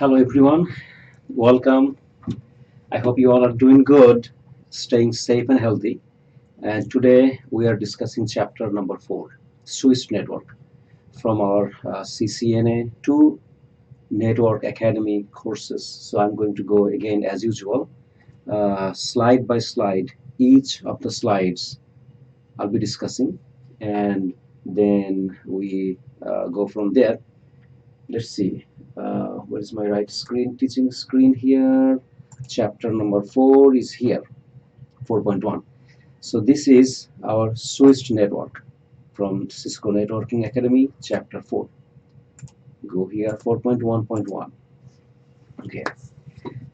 Hello everyone, welcome. I hope you all are doing good, staying safe and healthy. And today we are discussing chapter number 4, Swiss Network, from our CCNA to Network Academy courses. So I'm going to go again as usual, slide by slide. Each of the slides I'll be discussing, and then we go from there. Let's see, where is my right screen, teaching screen here. Chapter number 4 is here, 4.1. So this is our Swiss network from Cisco Networking Academy, chapter 4. Go here, 4.1.1. Okay.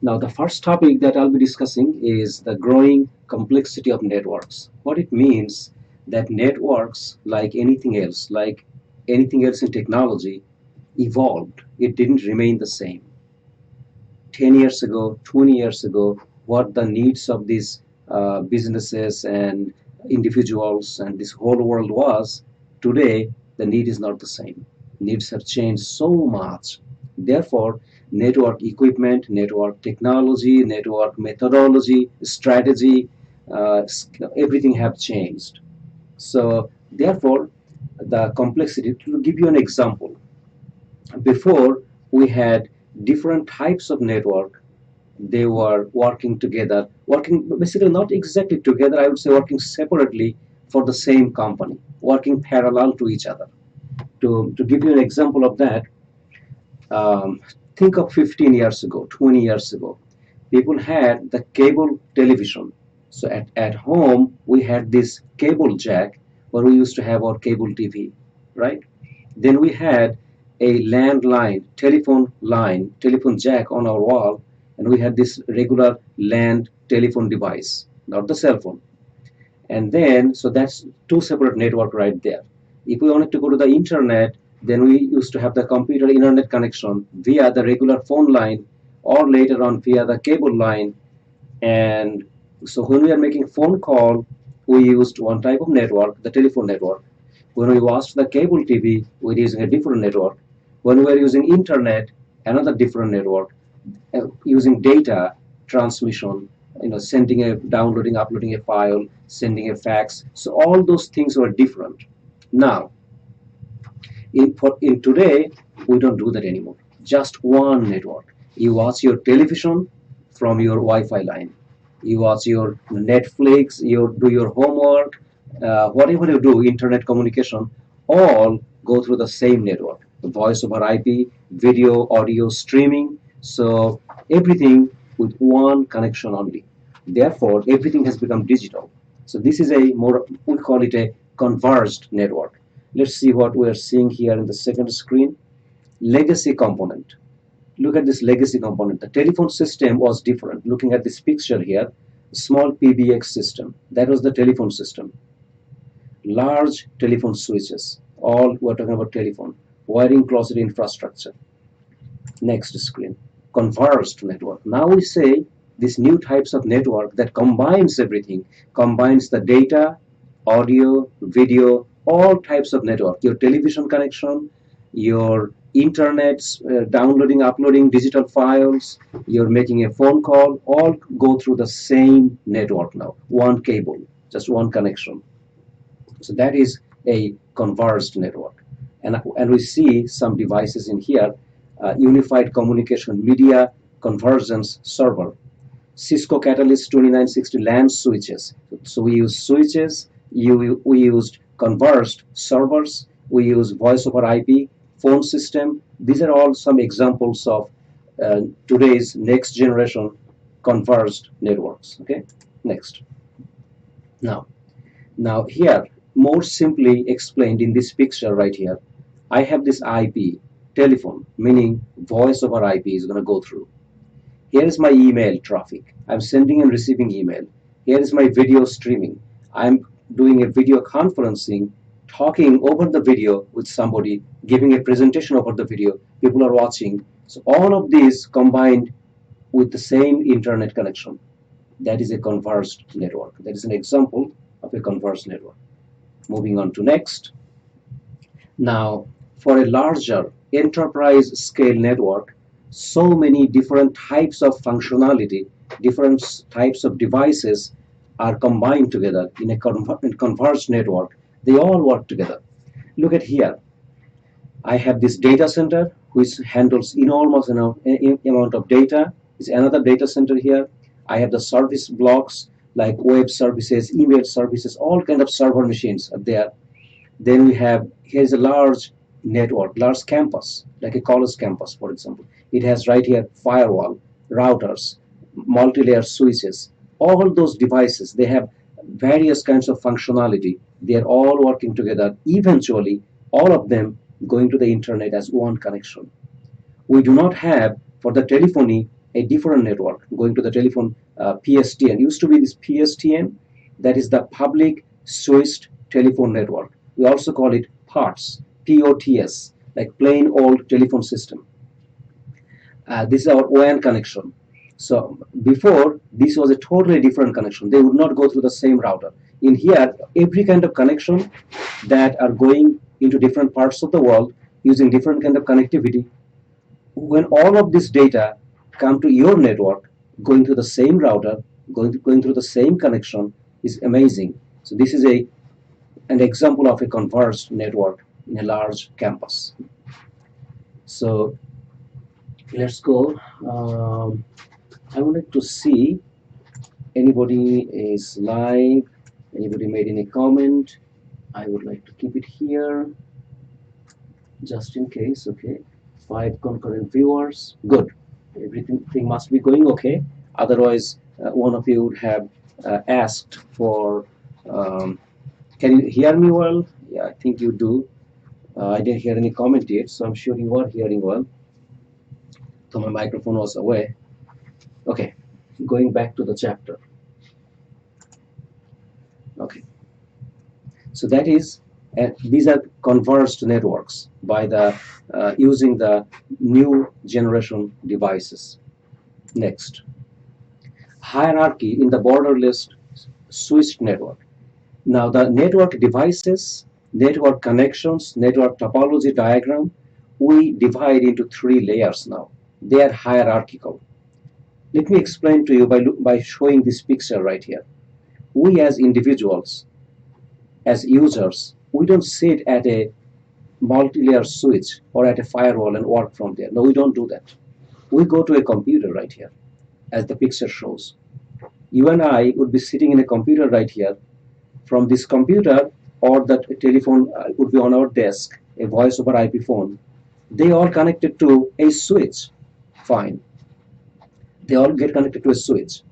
Now the first topic that I'll be discussing is the growing complexity of networks. What it means that networks, like anything else in technology, evolved. It didn't remain the same. 10 years ago, 20 years ago, what the needs of these businesses and individuals and this whole world was, today the need is not the same. Needs have changed so much. Therefore, network equipment, network technology, network methodology, strategy, everything have changed. So therefore, the complexity, to give you an example, before we had different types of network. They were working together, working basically not exactly together, I would say working separately for the same company, working parallel to each other. To give you an example of that, think of 15 years ago, 20 years ago, people had the cable television. So at home, we had this cable jack where we used to have our cable TV, right? Then we had a landline, telephone jack on our wall, and we had this regular land telephone device, not the cell phone. And then, so that's two separate network right there. If we wanted to go to the internet, then we used to have the computer internet connection via the regular phone line or later on via the cable line. And so when we are making phone call, we used one type of network, the telephone network. When we watched the cable TV, we're using a different network. When we're using internet, another different network, using data transmission, sending downloading, uploading a file, sending a fax. So all those things were different. Now, in today, we don't do that anymore. Just one network. You watch your television from your Wi-Fi line. You watch your Netflix, you do your homework, whatever you do, internet communication, all go through the same network. The voice over IP, video, audio, streaming. So everything with one connection only. Therefore, everything has become digital. So this is we call it a converged network. Let's see what we are seeing here in the second screen. Legacy component. Look at this legacy component. The telephone system was different. Looking at this picture here, small PBX system. That was the telephone system. Large telephone switches. All we're talking about telephone. Wiring closet infrastructure. Next screen. Converged network. Now we say these new types of network that combines everything, combines the data, audio, video, all types of network. Your television connection, your internet, downloading, uploading digital files, you're making a phone call, all go through the same network now. One cable, just one connection. So that is a converged network. And we see some devices in here, Unified Communication Media Convergence Server, Cisco Catalyst 2960 LAN switches. So we use switches, we used converged servers, we use voice over IP, phone system. These are all some examples of today's next generation converged networks. Okay, next. Now here, more simply explained in this picture right here, I have this IP, telephone, meaning voice over IP is going to go through. Here is my email traffic. I'm sending and receiving email. Here is my video streaming. I'm doing a video conferencing, talking over the video with somebody, giving a presentation over the video. People are watching. So all of these combined with the same internet connection. That is a converged network. That is an example of a converged network. Moving on to next. Now, for a larger enterprise scale network, So many different types of functionality, different types of devices are combined together in a converged network. They all work together. Look at here. I have this data center which handles enormous amount of data. Is another data center here. I have the service blocks like web services, email services, all kind of server machines are there. Then we have, here's a large network, large campus, like a college campus, for example. It has right here firewall, routers, multi-layer switches. All those devices, they have various kinds of functionality. They are all working together. Eventually, all of them going to the internet as one connection. We do not have, for the telephony, a different network going to the telephone PSTN. Used to be this PSTN, that is the public switched telephone network. We also call it POTS, POTS, like plain old telephone system. This is our WAN connection. So before, this was a totally different connection. They would not go through the same router. In here, every kind of connection that are going into different parts of the world using different kind of connectivity, when all of this data come to your network, going through the same router, going through the same connection, is amazing. So this is an example of a converged network in a large campus. So let's go. I wanted to see anybody is live, anybody made any comment. I would like to keep it here just in case. Okay, 5 concurrent viewers. Good. Everything must be going okay. Otherwise, one of you would have asked for. Can you hear me well? Yeah, I think you do. I didn't hear any comment yet, so I'm sure you are hearing well. So my microphone was away. Okay, going back to the chapter. Okay, so that is, these are converged networks by the using the new generation devices. Next, hierarchy in the borderless switched network. Now the network devices, network connections, network topology diagram, we divide into 3 layers now. They are hierarchical. Let me explain to you by showing this picture right here. We as individuals, as users, we don't sit at a multi-layer switch or at a firewall and work from there. No, we don't do that. We go to a computer right here, as the picture shows. You and I would be sitting in a computer right here. From this computer or the telephone would be on our desk, a voice over IP phone. They all connected to a switch. Fine. They all get connected to a switch.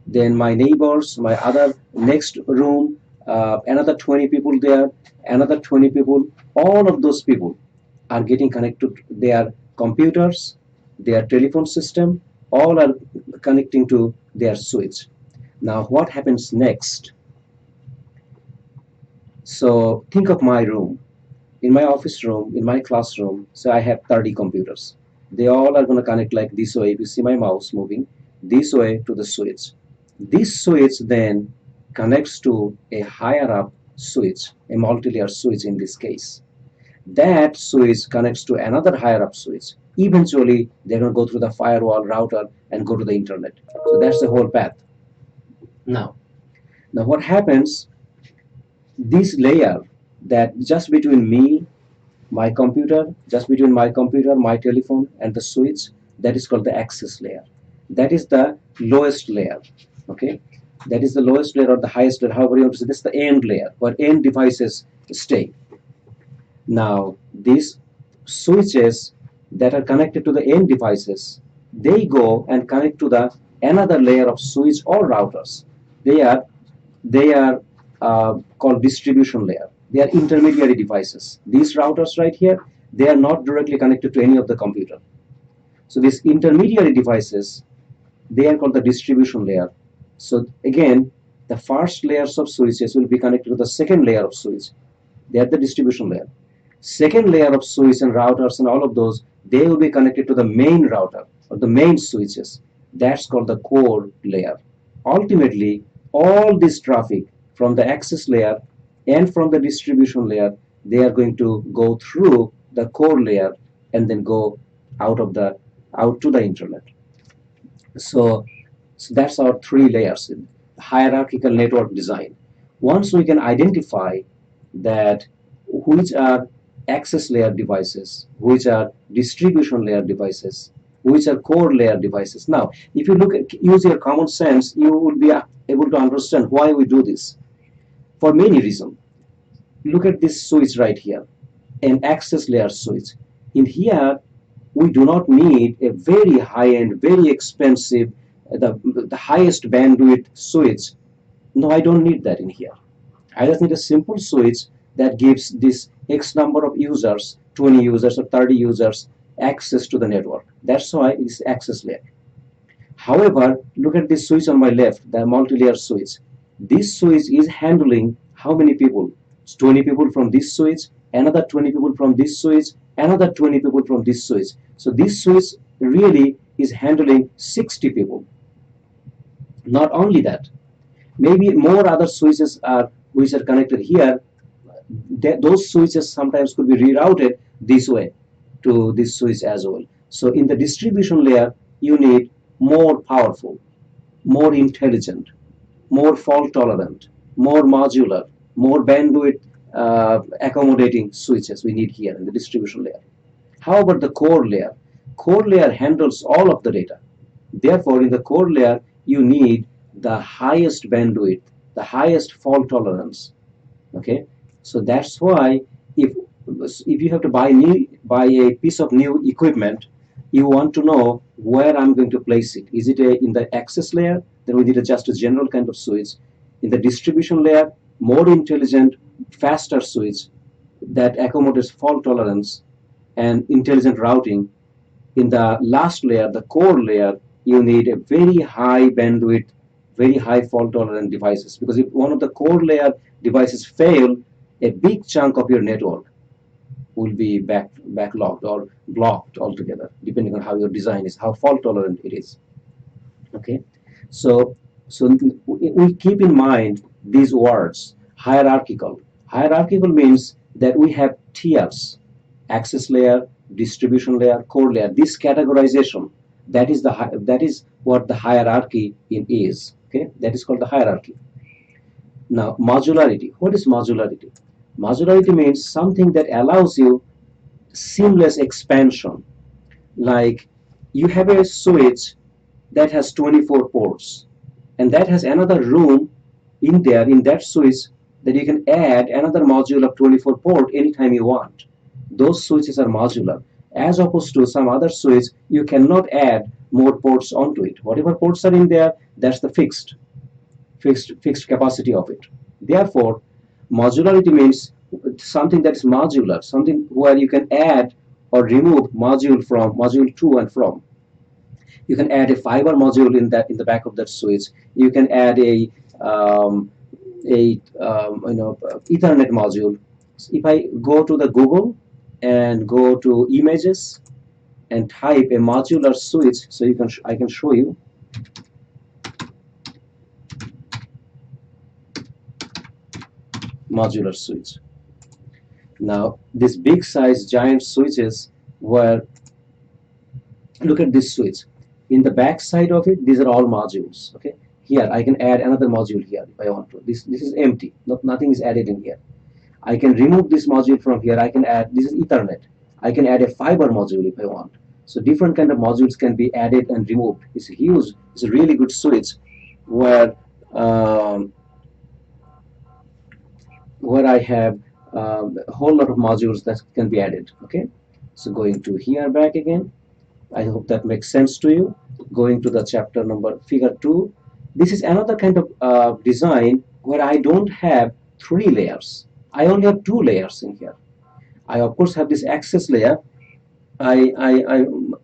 Then my neighbors, my other next room, another 20 people there, another 20 people, all of those people are getting connected to their computers, their telephone system, all are connecting to their switch. Now what happens next? So think of my room. In my office room, in my classroom, so I have 30 computers. They all are going to connect like this way. If you see my mouse moving this way to the switch. This switch then connects to a higher up switch, a multi-layer switch in this case. That switch connects to another higher up switch. Eventually, they're going to go through the firewall router and go to the internet. So that's the whole path. Now what happens? This layer that just between me, my computer, just between my computer, my telephone, and the switch, that is called the access layer. That is the lowest layer. Okay, that is the lowest layer or the highest layer, however you want to say. This is the end layer where end devices stay. Now these switches that are connected to the end devices, they go and connect to the another layer of switch or routers. They are called distribution layer. They are intermediary devices. These routers right here, they are not directly connected to any of the computer. So these intermediary devices, they are called the distribution layer. So again, the first layers of switches will be connected to the second layer of switch. They are the distribution layer. Second layer of switch and routers and all of those, they will be connected to the main router or the main switches. That's called the core layer. Ultimately, all this traffic from the access layer and from the distribution layer, they are going to go through the core layer and then go out of the out to the internet. So that's our three layers in hierarchical network design. Once we can identify that which are access layer devices, which are distribution layer devices, which are core layer devices. Now, if you use your common sense, you will be able to understand why we do this. For many reasons. Look at this switch right here, an access layer switch. In here, we do not need a very high-end, very expensive, the highest bandwidth switch. No, I don't need that in here. I just need a simple switch that gives this X number of users, 20 users or 30 users, access to the network. That's why it's access layer. However, look at this switch on my left, the multi-layer switch. This switch is handling how many people? It's 20 people from this switch, another 20 people from this switch, another 20 people from this switch. So this switch really is handling 60 people. Not only that, maybe more other switches are which are connected here. Those switches sometimes could be rerouted this way to this switch as well. So in the distribution layer, you need more powerful, more intelligent, more fault tolerant, more modular, more bandwidth accommodating switches we need here in the distribution layer. How about the core layer? Core layer handles all of the data. Therefore, in the core layer, you need the highest bandwidth, the highest fault tolerance. Okay, so that's why if you have to buy a piece of new equipment, you want to know where I'm going to place it. Is it in the access layer? Then we need just a general kind of switch. In the distribution layer, more intelligent, faster switch that accommodates fault tolerance and intelligent routing. In the last layer, the core layer, you need a very high bandwidth, very high fault tolerant devices, because if one of the core layer devices fail, a big chunk of your network will be backlogged or blocked altogether, depending on how your design is, how fault tolerant it is. Okay, so we keep in mind these words: hierarchical. Hierarchical means that we have tiers: access layer, distribution layer, core layer. This categorization, that is what the hierarchy is. Okay, that is called the hierarchy. Now, modularity. What is modularity? Modularity means something that allows you seamless expansion. Like you have a switch that has 24 ports, and that has another room in there in that switch that you can add another module of 24 port anytime you want. Those switches are modular, as opposed to some other switch you cannot add more ports onto it. Whatever ports are in there, that's the fixed capacity of it. Therefore, modularity means something that is modular, something where you can add or remove module to and from. You can add a fiber module in the back of that switch. You can add a Ethernet module. If I go to the Google and go to images and type a modular switch, so I can show you. Modular switch. Now, this big size giant switches were, look at this switch. In the back side of it, these are all modules. Okay, here I can add another module here if I want to. This is empty. Nothing is added in here. I can remove this module from here. I can add, this is Ethernet. I can add a fiber module if I want. So different kind of modules can be added and removed. It's huge. It's a really good switch where I have a whole lot of modules that can be added. Okay, so going to here back again. I hope that makes sense to you. Going to the chapter number figure 2. This is another kind of design where I don't have 3 layers. I only have 2 layers in here. I of course have this access layer. I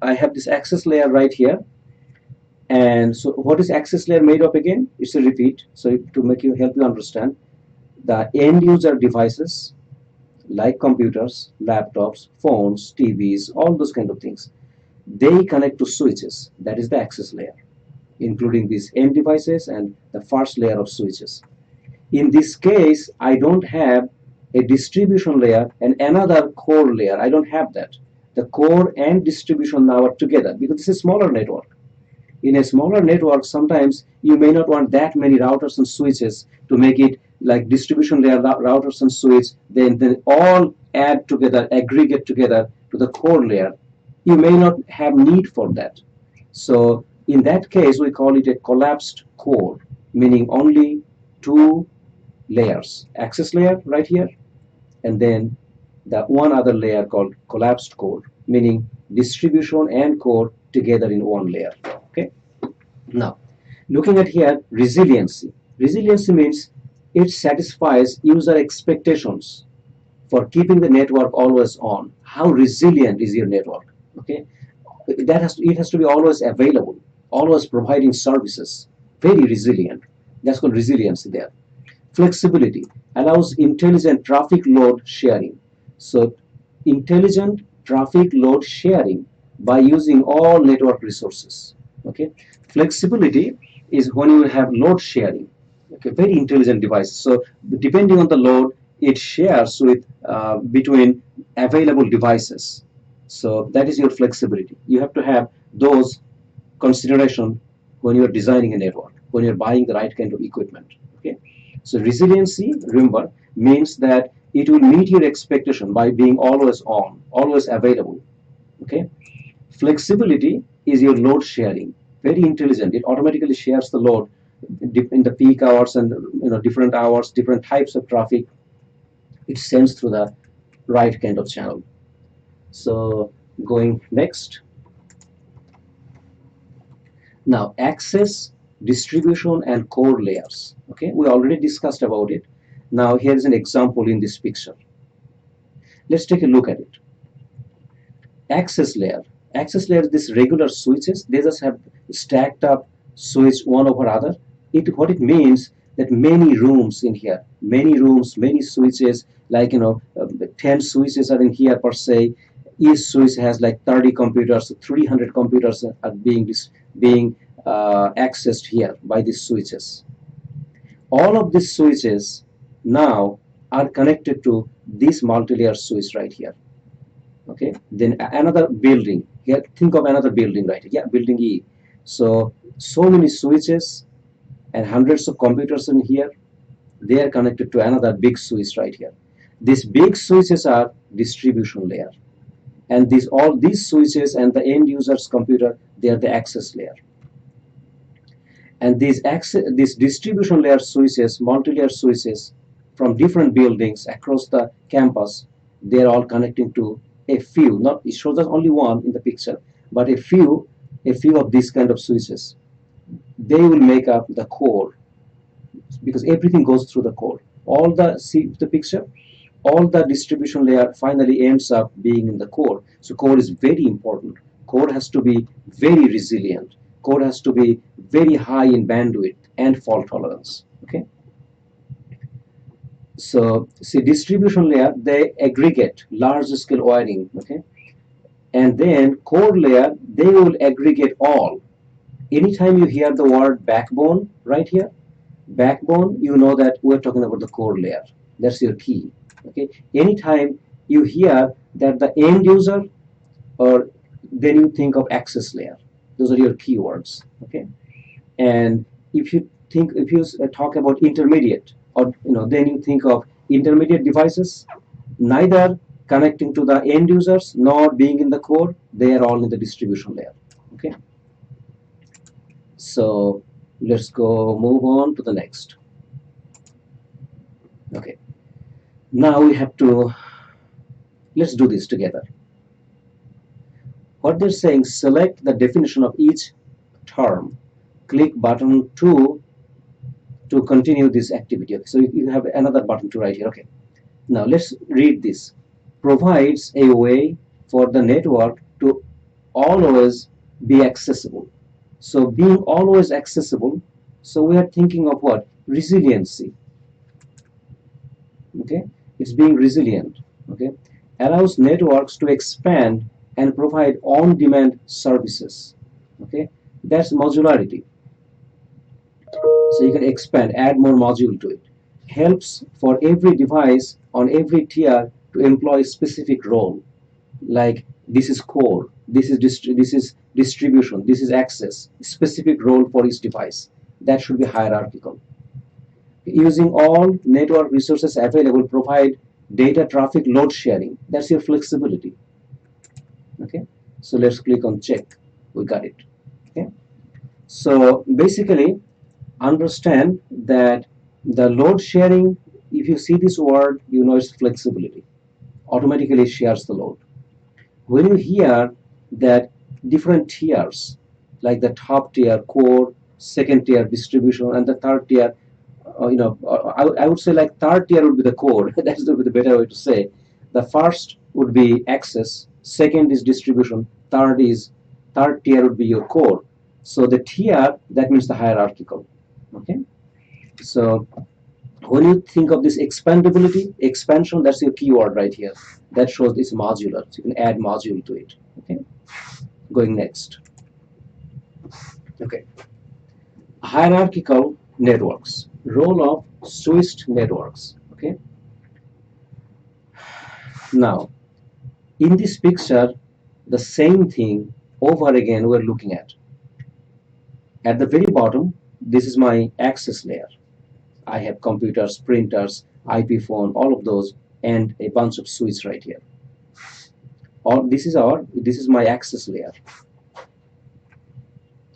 have this access layer right here. And so what is access layer made of again? It's a repeat. So to help you understand, the end user devices like computers, laptops, phones, TVs, all those kind of things, they connect to switches. That is the access layer, including these end devices and the first layer of switches. In this case, I don't have a distribution layer and another core layer. I don't have that. the core and distribution now are together because this is a smaller network. In a smaller network, sometimes you may not want that many routers and switches to make it like distribution layer routers and switches, then all add together, aggregate together to the core layer. You may not have need for that. So in that case, we call it a collapsed core, meaning only two layers, access layer right here, and then the one other layer called collapsed core, meaning distribution and core together in one layer. Okay. Now, looking at here, resiliency. Resiliency means it satisfies user expectations for keeping the network always on. How resilient is your network? Okay, it has to be always available, always providing services. Very resilient. That's called resiliency there. Flexibility allows intelligent traffic load sharing. So intelligent traffic load sharing by using all network resources. Okay, flexibility is when you have load sharing. Okay, very intelligent devices. So depending on the load, it shares with between available devices. So that is your flexibility. You have to have those consideration when you're designing a network, when you're buying the right kind of equipment. Okay, so resiliency, remember, means that it will meet your expectation by being always on, always available. Okay, flexibility is your load sharing. Very intelligent. It automatically shares the load in the peak hours and different hours, different types of traffic. It sends through the right kind of channel. So going next. Now access, distribution, and core layers. Okay, we already discussed about it. Now here's an example in this picture. Let's take a look at it. Access layer. Access layer, these regular switches, they just have stacked up switch one over other. What it means that many rooms in here, many rooms, many switches, like 10 switches are in here per se. Each switch has like 30 computers, 300 computers are being accessed here by these switches. All of these switches now are connected to this multi-layer switch right here. Okay, then another building here. Think of another building right here. Yeah, building E. So many switches and hundreds of computers in here. They are connected to another big switch right here. These big switches are distribution layer, and all these switches and the end user's computer, they are the access layer. And these distribution layer switches, multi-layer switches from different buildings across the campus, they are all connecting to a few. Not it shows us only one in the picture, but a few of these kind of switches. They will make up the core, because everything goes through the core. See the picture, all the distribution layer finally ends up being in the core. So core is very important. Core has to be very resilient. Core has to be very high in bandwidth and fault tolerance. Okay. So see, distribution layer, they aggregate large scale wiring. Okay, and then core layer, they will aggregate all. Anytime you hear the word backbone right here, backbone, you know that we're talking about the core layer. That's your key. Okay, anytime you hear that the end user, or then you think of access layer. Those are your keywords. Okay, and if you talk about intermediate, or then you think of intermediate devices, neither connecting to the end users nor being in the core. They are all in the distribution layer. Okay, so let's move on to the next. Okay, now we have to, let's do this together. What they're saying, select the definition of each term, click button 2 to continue this activity. Okay, so you have another button to write here. Okay, now let's read this. Provides a way for the network to always be accessible. So being always accessible, so we are thinking of what? Resiliency. Okay, it's being resilient. Okay, allows networks to expand and provide on-demand services. Okay, that's modularity. So you can expand, add more module to it. Helps for every device on every tier to employ specific role. Like This is core. This is distribution. This is access. Specific role for each device. That should be hierarchical. Using all network resources available, provide data traffic load sharing. That's your flexibility. Okay. So let's click on check. We got it. Okay. So basically, understand that the load sharing, if you see this word, you know it's flexibility. Automatically shares the load. When you hear that different tiers, like the top tier core, second tier distribution, and the third tier, I would say like third tier would be the core. That's the better way to say. The first would be access, second is distribution, third tier would be your core. So the tier, that means the hierarchical. Okay. So when you think of this expandability, expansion, that's your keyword right here. That shows it's modular. So you can add module to it. Okay. Going next. Okay. Hierarchical networks. Role of switched networks. Okay. Now, in this picture, the same thing over again we're looking at. At the very bottom, this is my access layer. I have computers, printers, IP phone, all of those, and a bunch of switches right here. This is my access layer.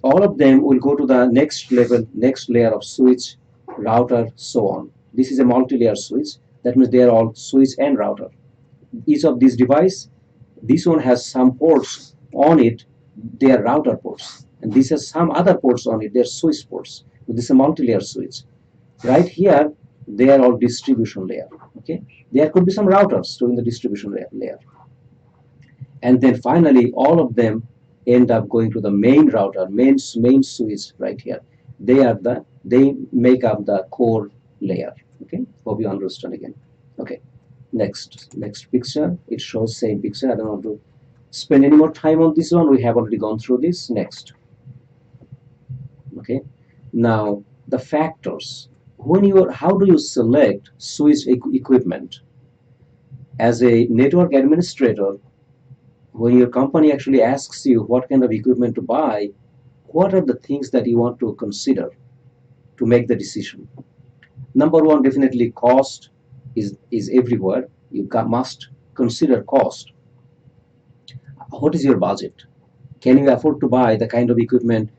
All of them will go to the next level, next layer of switch, router, so on. This is a multi-layer switch. That means they are all switch and router. Each of these devices, this one has some ports on it, they are router ports. And this has some other ports on it, they are switch ports. This is a multi-layer switch. Right here, they are all distribution layer. Okay, there could be some routers too in the distribution layer. And then finally, all of them end up going to the main router, main switch right here. They make up the core layer. Okay, hope you understand again. Okay, next picture. It shows same picture. I don't want to spend any more time on this one. We have already gone through this. Next. Okay, now the factors. How do you select switch equipment? As a network administrator, when your company actually asks you what kind of equipment to buy, what are the things that you want to consider to make the decision? Number one, definitely cost is everywhere. You must consider cost. What is your budget? Can you afford to buy the kind of equipment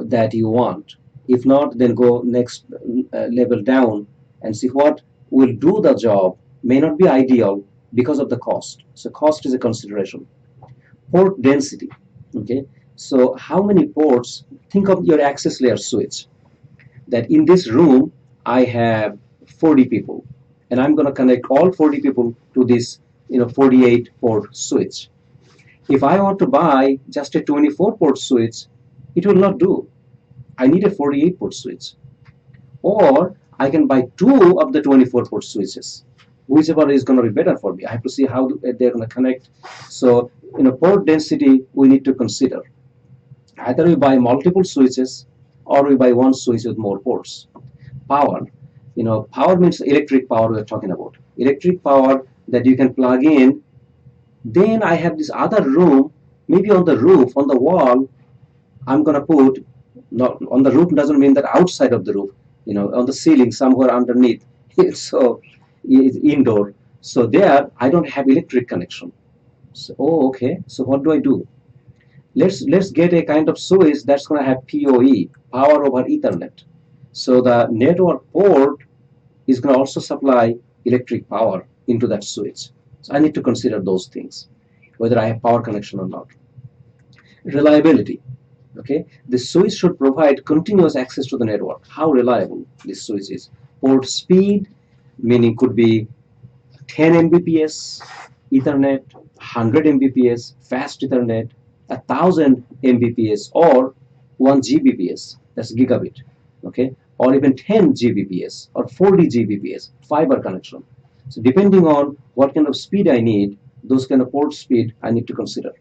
that you want? If not, then go next level down and see what will do the job. May not be ideal because of the cost. So cost is a consideration. Port density. Okay. So how many ports? Think of your access layer switch. That in this room I have 40 people, and I'm going to connect all 40 people to this 48 port switch. If I want to buy just a 24 port switch, it will not do. I need a 48 port switch. Or I can buy 2 of the 24 port switches. Whichever is going to be better for me. I have to see how they're going to connect. So, port density we need to consider. Either we buy multiple switches or we buy one switch with more ports. Power. Power means electric power we're talking about. Electric power that you can plug in. Then I have this other room, maybe on the roof, on the wall, I'm going to put, not on the roof doesn't mean that outside of the roof, on the ceiling somewhere underneath. So it's indoor. So there I don't have electric connection. So, okay. So what do I do? Let's get a kind of switch that's going to have PoE, power over Ethernet. So the network port is going to also supply electric power into that switch. So I need to consider those things, whether I have power connection or not. Reliability. Okay, the switch should provide continuous access to the network. How reliable this switch is. Port speed, meaning could be 10 Mbps Ethernet, 100 Mbps fast Ethernet, 1000 Mbps or 1 Gbps, that's gigabit, okay, or even 10 Gbps or 40 Gbps fiber connection. So depending on what kind of speed I need, those kind of port speed I need to consider.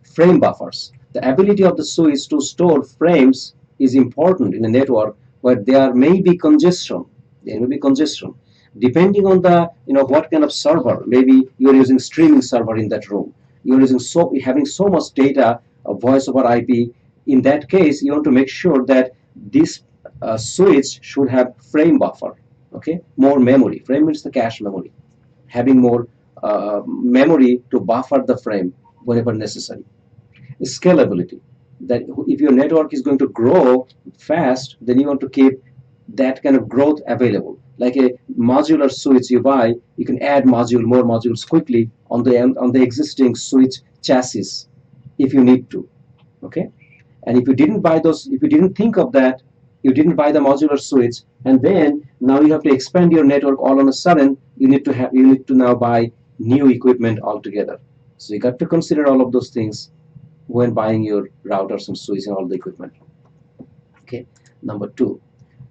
Frame buffers. The ability of the switch to store frames is important in a network where there may be congestion. There may be congestion. Depending on the, what kind of server, maybe you're using streaming server in that room, you're having so much data of voice over IP. In that case, you want to make sure that this switch should have frame buffer, okay, more memory. Frame means the cache memory, having more memory to buffer the frame whenever necessary. Scalability, that if your network is going to grow fast, then you want to keep that kind of growth available. Like a modular switch you buy, you can add more modules quickly on the existing switch chassis if you need to. Okay, and if you didn't buy those, if you didn't think of that, you didn't buy the modular switch, and then now you have to expand your network all on a sudden. You need to now buy new equipment altogether. So you got to consider all of those things when buying your routers and switches and all the equipment. Okay, number 2.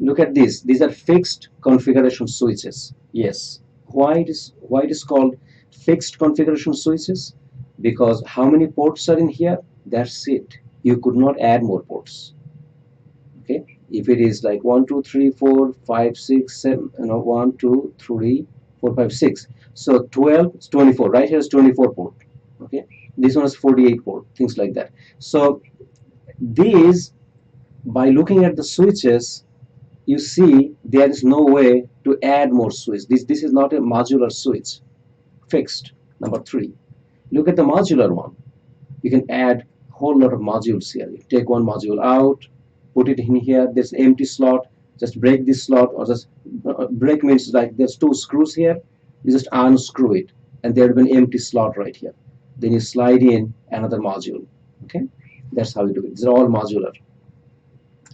Look at this. These are fixed configuration switches. Yes. Why it is called fixed configuration switches? Because how many ports are in here? That's it. You could not add more ports. Okay. If it is like 1, 2, 3, 4, 5, 6, 7, 1, 2, 3, 4, 5, 6. So 12, 24. Right here is 24 port. Okay. This one is 48 port. Things like that. So these, by looking at the switches, you see there is no way to add more switches. This is not a modular switch. Fixed. Number 3. Look at the modular one. You can add a whole lot of modules here. You take one module out, put it in here. There's an empty slot. Just break this slot, or just break means like there's 2 screws here. You just unscrew it, and there will be an empty slot right here. Then you slide in another module. Okay, that's how you do it. These are all modular.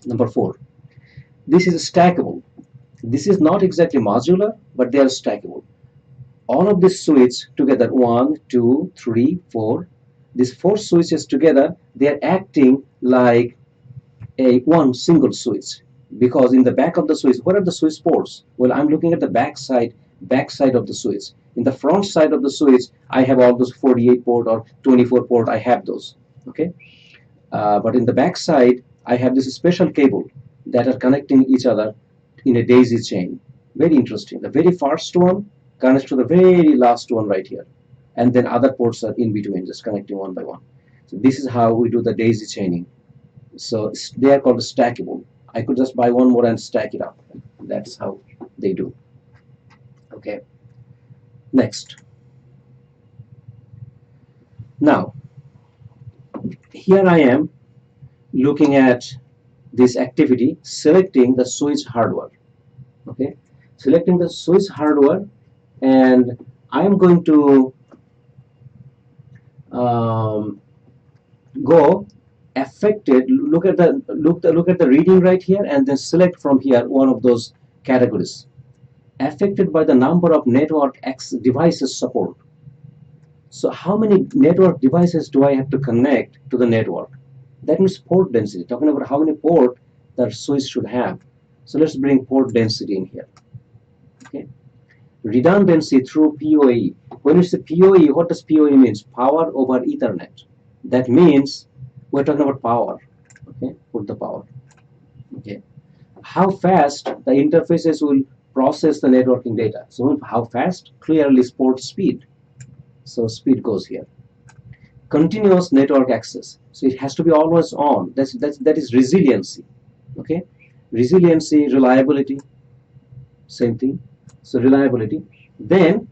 Number 4. This is stackable. This is not exactly modular, but they are stackable. All of these switches together, 1, 2, 3, 4. These 4 switches together, they are acting like one single switch. Because in the back of the switch, what are the switch ports? Well, I'm looking at the back side of the switch. In the front side of the switch, I have all those 48 port or 24 port. I have those. Okay, but in the back side, I have this special cable that are connecting each other in a daisy chain. Very interesting. The very first one connects to the very last one right here, and then other ports are in between, just connecting one by one. So this is how we do the daisy chaining. So they are called stackable. I could just buy one more and stack it up. That's how they do. Okay. Next. Now, here I am looking at this activity, selecting the switch hardware. Okay, selecting the switch hardware, and I am going to go affected. Look at the reading right here, and then select from here one of those categories. Affected by the number of network devices support. So how many network devices do I have to connect to the network? That means port density, talking about how many port that switch should have. So let's bring port density in here. Okay. Redundancy through PoE. When you say PoE, what does PoE means? Power over Ethernet. That means we're talking about power. Okay, put the power. Okay. How fast the interfaces will process the networking data. So how fast? Clearly port speed. So speed goes here. Continuous network access. So it has to be always on. That is resiliency. Okay, resiliency, reliability, same thing. So reliability. Then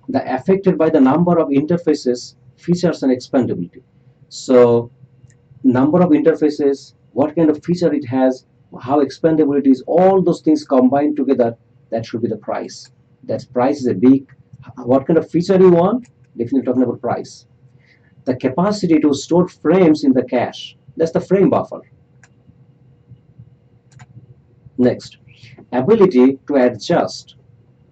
the affected by the number of interfaces, features, and expandability. So number of interfaces, what kind of feature it has, how expandable it is, all those things combined together, that should be the price. That price is a big, what kind of feature you want, definitely talking about price. The capacity to store frames in the cache, that's the frame buffer. Next, ability to adjust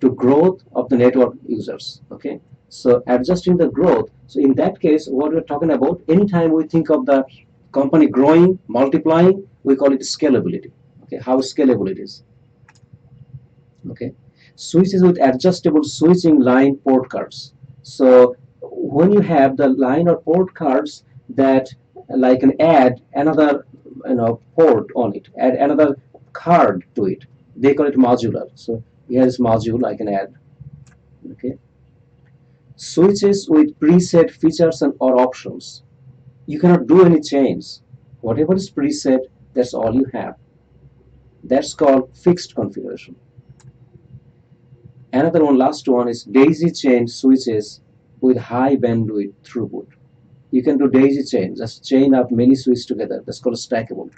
to growth of the network users. Okay, so adjusting the growth. So in that case, what we're talking about, anytime we think of the company growing, multiplying, we call it scalability. Okay, how scalable it is. Okay, switches with adjustable switching line port cards. So when you have the line or port cards that like can add another port on it, add another card to it, they call it modular. So here is module I can add. Okay, Switches with preset features and or options. You cannot do any change. Whatever is preset, that's all you have. That's called fixed configuration. Another one, last one, is daisy chain switches with high bandwidth throughput. You can do daisy chain, just chain up many switches together. That's called stackable.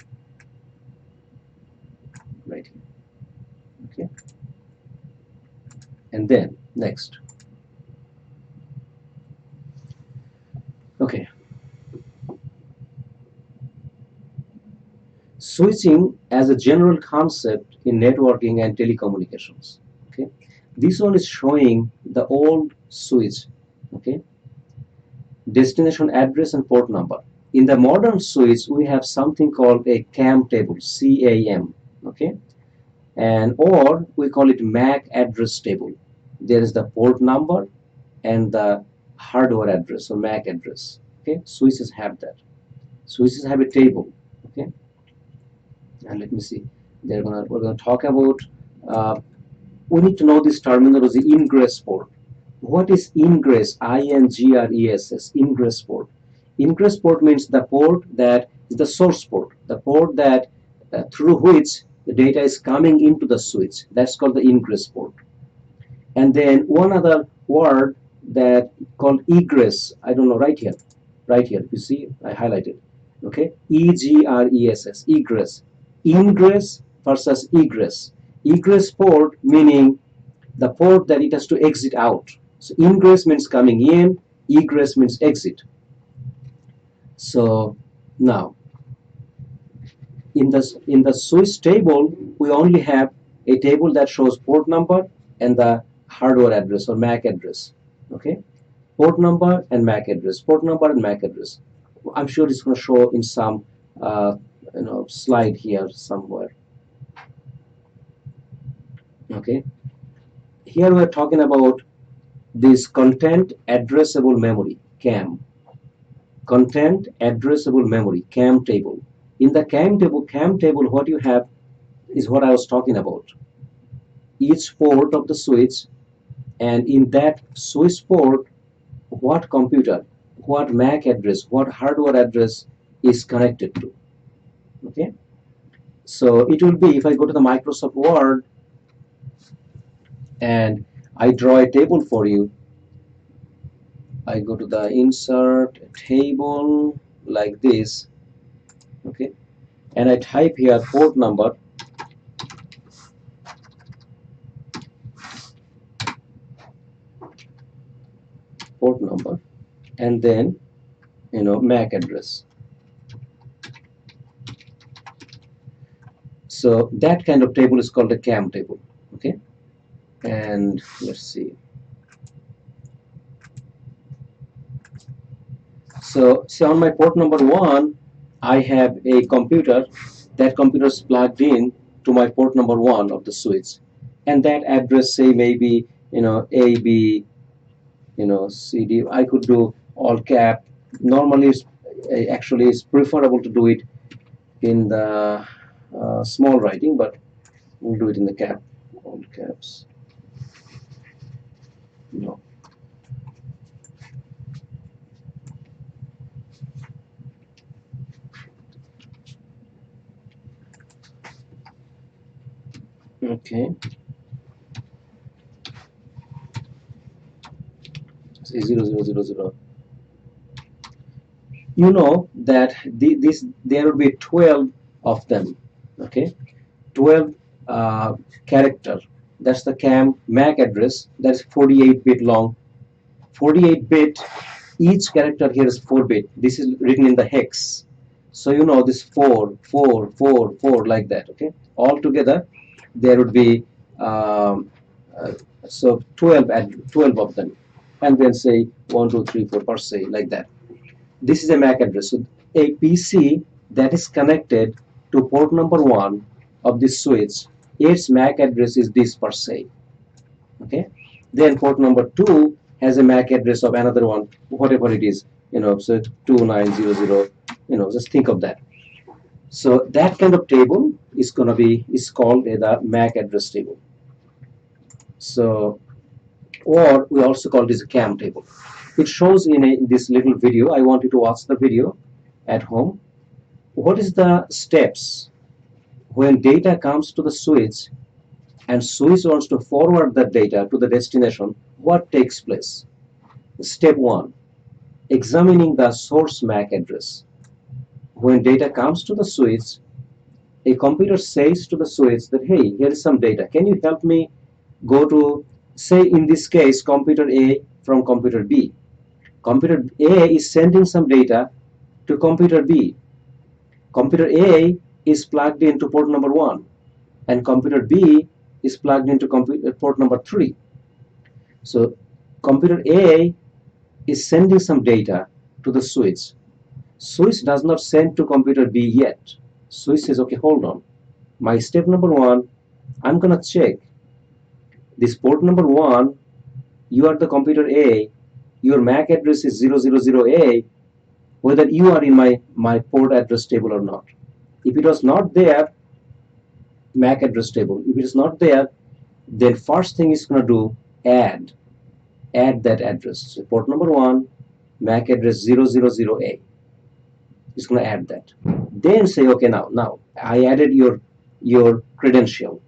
Right here. Okay. And then next. Okay. Switching as a general concept in networking and telecommunications. Okay. This one is showing the old switch. Okay. Destination address and port number. In the modern switch, we have something called a CamTable, C-A-M. Okay. And or we call it MAC address table. There is the port number and the hardware address or MAC address. Okay, switches have that. Switches have a table. Okay, and let me see. We're gonna talk about. We need to know this terminology: ingress port. What is ingress? I-N-G-R-E-S-S. Ingress port. Ingress port means the port that is the source port, the port that through which the data is coming into the switch. That's called the ingress port. And then one other word that called egress. I don't know, right here. You see, I highlighted. Okay, E-G-R-E-S-S, egress. Ingress versus egress. Egress port meaning the port that it has to exit out. So ingress means coming in, egress means exit. So now, in the switch table, we only have a table that shows port number and the hardware address or MAC address. Okay, port number and MAC address, port number and MAC address. I'm sure it's going to show in some slide here somewhere. Okay, here we're talking about this content addressable memory, CAM. Content addressable memory, CamTable. In the CamTable, what you have is what I was talking about. Each port of the switch, and in that switch port, what computer, what MAC address, what hardware address is connected to. Okay, so it will be, if I go to the Microsoft Word and I draw a table for you, I go to the insert table like this. Okay, and I type here port number, and then MAC address. So that kind of table is called a CAM table. Okay, and let's see. So on my port number 1, I have a computer. That computer is plugged in to my port number 1 of the switch, and that address, say, maybe A, B, CD. I could do all cap. Normally, it's preferable to do it in the small writing, but we'll do it in the cap, all caps. No. Okay. Say 0000. You know that there will be 12 of them. Okay, 12 character. That's the MAC address. That's 48-bit long. 48-bit. Each character here is 4-bit. This is written in the hex. So this 4, 4, 4, 4 like that. Okay, all together there would be so 12 of them, and then say 1, 2, 3, 4 per se, like that. This is a MAC address. So a PC that is connected to port number 1 of this switch, its MAC address is this per se. Okay, then port number 2 has a MAC address of another one, whatever it is, so 2900. Just think of that. So that kind of table is called the MAC address table. So or we also call this a CamTable. It shows in this little video. I want you to watch the video at home. What is the steps when data comes to the switch and switch wants to forward that data to the destination? What takes place? Step 1, examining the source MAC address. When data comes to the switch, a computer says to the switch that, hey, here is some data. Can you help me go to, say in this case, computer A from computer B. Computer A is sending some data to computer B. Computer A is plugged into port number 1 and computer B is plugged into port number 3. So computer A is sending some data to the switch. Switch does not send to computer B yet. Switch says, okay, hold on. My step number 1, I'm going to check this port number 1. You are the computer A. Your MAC address is 000A, whether you are in my port address table or not. If it was not there, MAC address table. If it is not there, then first thing is going to do, add that address. So port number 1, MAC address 000A. It's going to add that. Then say, okay, now I added your credential.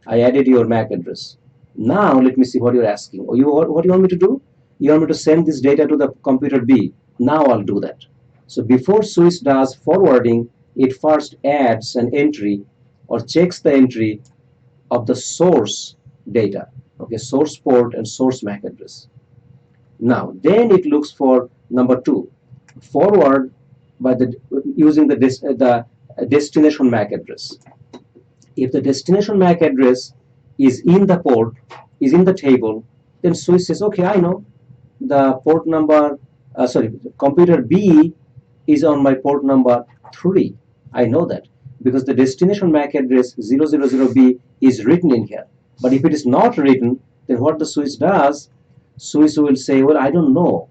I added your MAC address. Now let me see what you're asking. What do you want me to do? You want me to send this data to the computer B. Now I'll do that. So before switch does forwarding, it first adds an entry or checks the entry of the source data. Okay, source port and source MAC address. Now then it looks for number 2, forward by using the destination MAC address. If the destination MAC address is in the port, is in the table, then switch says, okay, I know the port number, computer B is on my port number 3. I know that because the destination MAC address 000B is written in here. But if it is not written, then what the switch does, switch will say, well, I don't know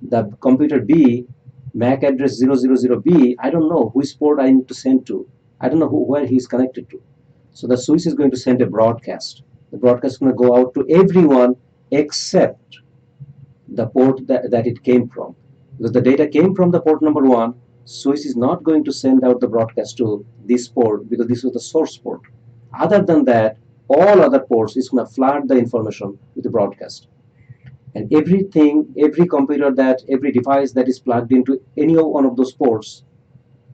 the computer B MAC address 000B. I don't know which port I need to send to. I don't know where he is connected to. So the switch is going to send a broadcast. The broadcast is going to go out to everyone except the port that it came from. Because the data came from the port number 1, switch is not going to send out the broadcast to this port because this was the source port. Other than that, all other ports is going to flood the information with the broadcast. And every computer every device that is plugged into any one of those ports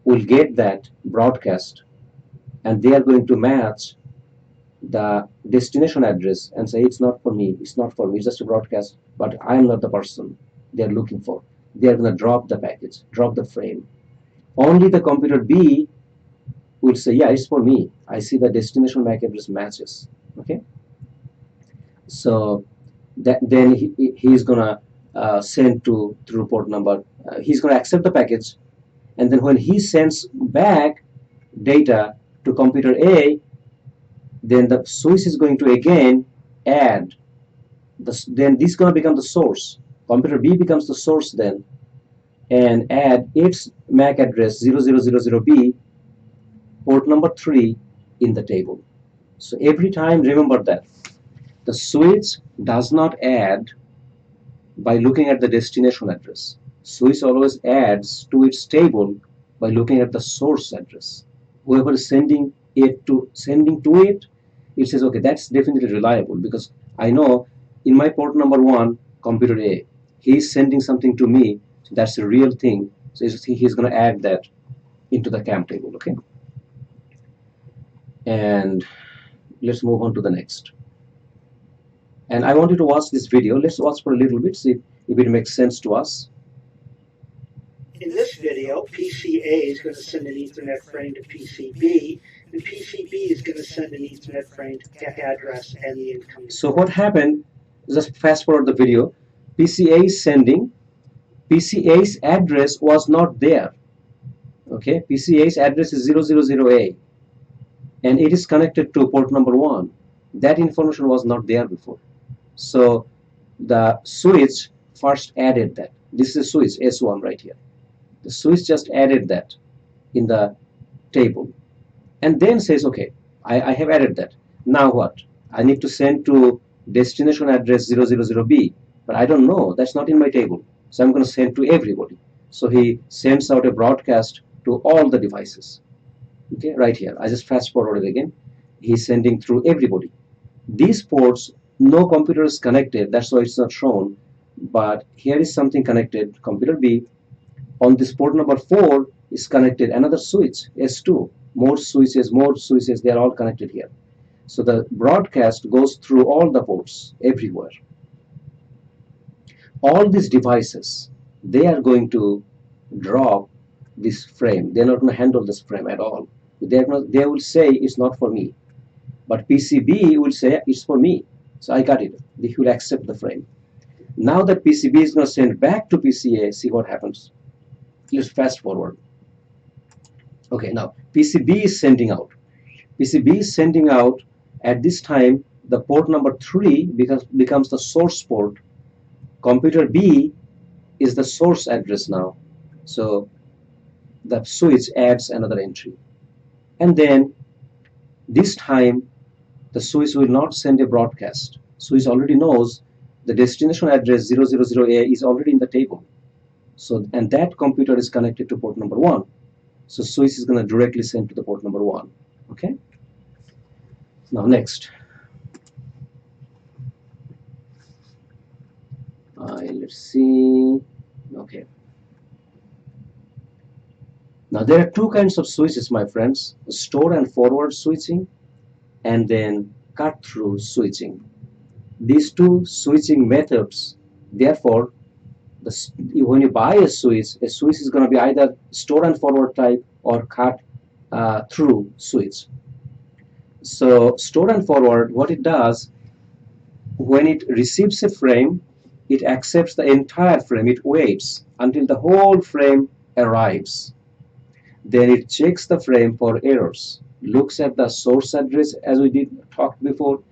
will get that broadcast, and they are going to match the destination address and say, it's not for me, it's just a broadcast, but I am not the person they are looking for. They are going to drop the package, drop the frame. Only the computer B will say, yeah, it's for me. I see the destination MAC address matches. Okay, so then he is going to send through port number. He's going to accept the package, and then when he sends back data to computer A, then the switch is going to again add then this is going to become the source. Computer B becomes the source then, and add its MAC address 0000B, port number 3 in the table. So every time, remember that the switch does not add by looking at the destination address. Switch always adds to its table by looking at the source address. Whoever is sending to it, it says, okay, that's definitely reliable because I know in my port number 1, computer A, he is sending something to me, so that's a real thing. So he's going to add that into the CamTable. Okay, and let's move on to the next. And I want you to watch this video. Let's watch for a little bit, see if it makes sense to us. In this video, PCA is going to send an Ethernet frame to PCB, and PCB is going to send an Ethernet frame to CAC address and the incoming. So what happened, just fast forward the video, PCA is sending, PCA's address was not there. Okay, PCA's address is 000A, and it is connected to port number 1. That information was not there before. So the switch first added that. This is switch S1 right here. The switch just added that in the table and then says, okay, I have added that. Now what? I need to send to destination address 000B, but I don't know, that's not in my table. So I'm going to send to everybody. So he sends out a broadcast to all the devices. Okay, right here. I just fast forwarded again. He's sending through everybody. These ports, no computer is connected, that's why it's not shown. But here is something connected, computer B. On this port number 4 is connected another switch, S2. More switches, they are all connected here. So the broadcast goes through all the ports everywhere. All these devices, they are going to drop this frame. They're not going to handle this frame at all. They will say it's not for me. But PCB will say it's for me. So I got it. He will accept the frame. Now that PCB is going to send back to PCA, see what happens. Let's fast forward. Okay, now PCB is sending out. PCB is sending out. At this time, the port number 3 becomes the source port. Computer B is the source address now. So the switch adds another entry. And then this time, the switch will not send a broadcast. Switch already knows the destination address 000A is already in the table. So, and that computer is connected to port number 1. So switch is going to directly send to the port number 1. Okay. Now next. Let's see. Okay. Now there are two kinds of switches, my friends: store and forward switching, and then cut-through switching. These two switching methods, therefore, when you buy a switch is going to be either store and forward type or cut-through switch. So store and forward, what it does, when it receives a frame, it accepts the entire frame. It waits until the whole frame arrives. Then it checks the frame for errors, looks at the source address as we talked before,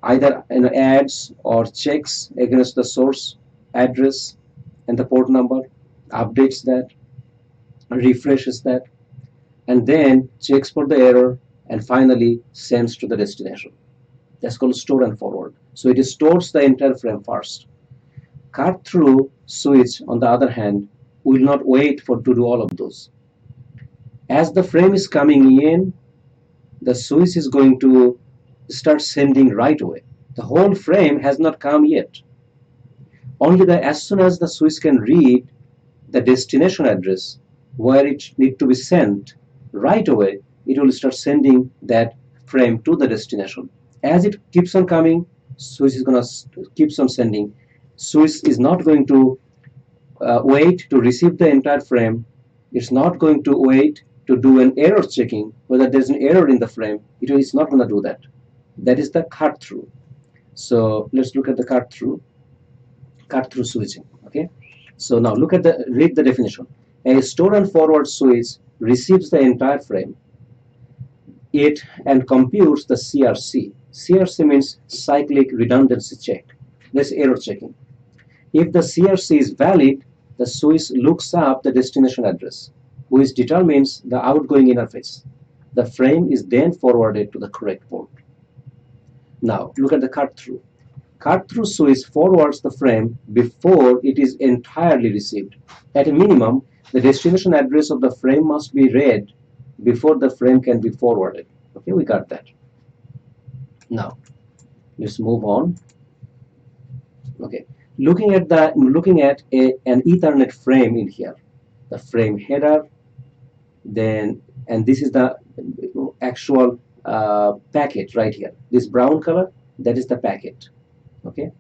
either adds or checks against the source address and the port number, updates that, refreshes that, and then checks for the error, and finally sends to the destination. That's called store and forward. So it stores the entire frame first. Cut-through switch, on the other hand, will not wait to do all of those. As the frame is coming in, the switch is going to start sending right away. The whole frame has not come yet. Only as soon as the switch can read the destination address where it needs to be sent, right away it will start sending that frame to the destination. As it keeps on coming, switch is going to keep on sending. Switch is not going to wait to receive the entire frame. It's not going to wait to do an error checking whether there's an error in the frame. It is not going to do that. That is the cut-through. So let's look at the cut-through switching. Okay. So now read the definition. A store and forward switch receives the entire frame. It and computes the CRC. CRC means cyclic redundancy check. That's error checking. If the CRC is valid, the switch looks up the destination address, which determines the outgoing interface. The frame is then forwarded to the correct port. Now, look at the cut-through. Cut-through switch forwards the frame before it is entirely received. At a minimum, the destination address of the frame must be read before the frame can be forwarded. Okay, we got that. Now, let's move on. Okay, looking at an Ethernet frame in here, the frame header, then, and this is the actual packet right here. This brown color, that is the packet. Okay,